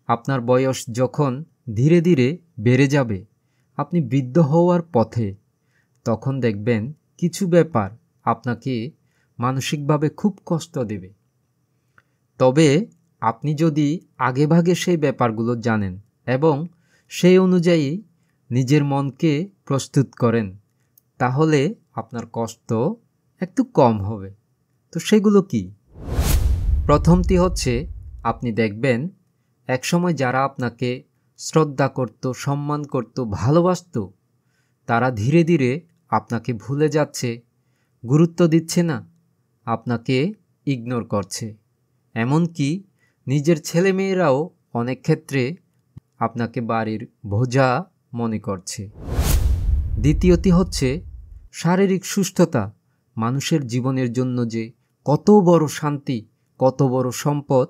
আপনার বয়স যখন ধীরে ধীরে বেড়ে যাবে, আপনি বৃদ্ধ হওয়ার পথে, তখন দেখবেন কিছু ব্যাপার আপনাকে মানসিকভাবে খুব কষ্ট দেবে। তবে আপনি যদি আগেভাগে সেই ব্যাপারগুলো জানেন এবং সেই অনুযায়ী নিজের মনকে প্রস্তুত করেন, তাহলে আপনার কষ্ট একটু কম হবে। তো সেগুলো কি? প্রথমটি হচ্ছে, আপনি দেখবেন একসময় যারা আপনাকে শ্রদ্ধা করত, সম্মান করত, ভালোবাসত, তারা ধীরে ধীরে আপনাকে ভুলে যাচ্ছে, গুরুত্ব দিচ্ছে না, আপনাকে ইগনোর করছে। এমনকি নিজের ছেলেমেয়েরাও অনেক ক্ষেত্রে আপনাকে বাড়ির বোঝা মনে করছে। দ্বিতীয়টি হচ্ছে শারীরিক সুস্থতা। মানুষের জীবনের জন্য যে কত বড় শান্তি, কত বড় সম্পদ,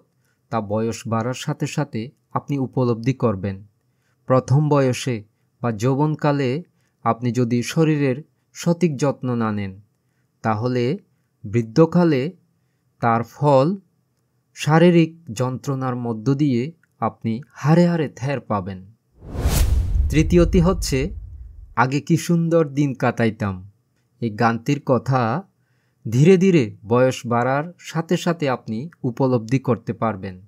তা বয়স বাড়ার সাথে সাথে আপনি উপলব্ধি করবেন। প্রথম বয়সে বা যৌবনকালে আপনি যদি শরীরের সঠিক যত্ন না নেন, তাহলে বৃদ্ধকালে তার ফল শারীরিক যন্ত্রণার মধ্য দিয়ে আপনি হাড়ে হাড়ে টের পাবেন। তৃতীয়টি হচ্ছে, আগে কি সুন্দর দিন কাটাইতাম। এই গানটির কথা ধীরে ধীরে বয়স বাড়ার সাথে সাথে আপনি উপলব্ধি করতে পারবেন।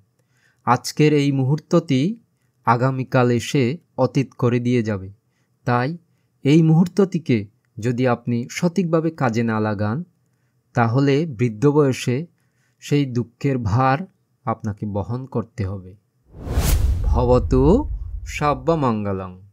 আজকের এই মুহূর্তটি আগামীকাল এসে অতীত করে দিয়ে যাবে। তাই এই মুহূর্তটিকে যদি আপনি সঠিকভাবে কাজে না লাগান, তাহলে বৃদ্ধ বয়সে সেই দুঃখের ভার আপনাকে বহন করতে হবে। ভবতু সর্বমঙ্গলং।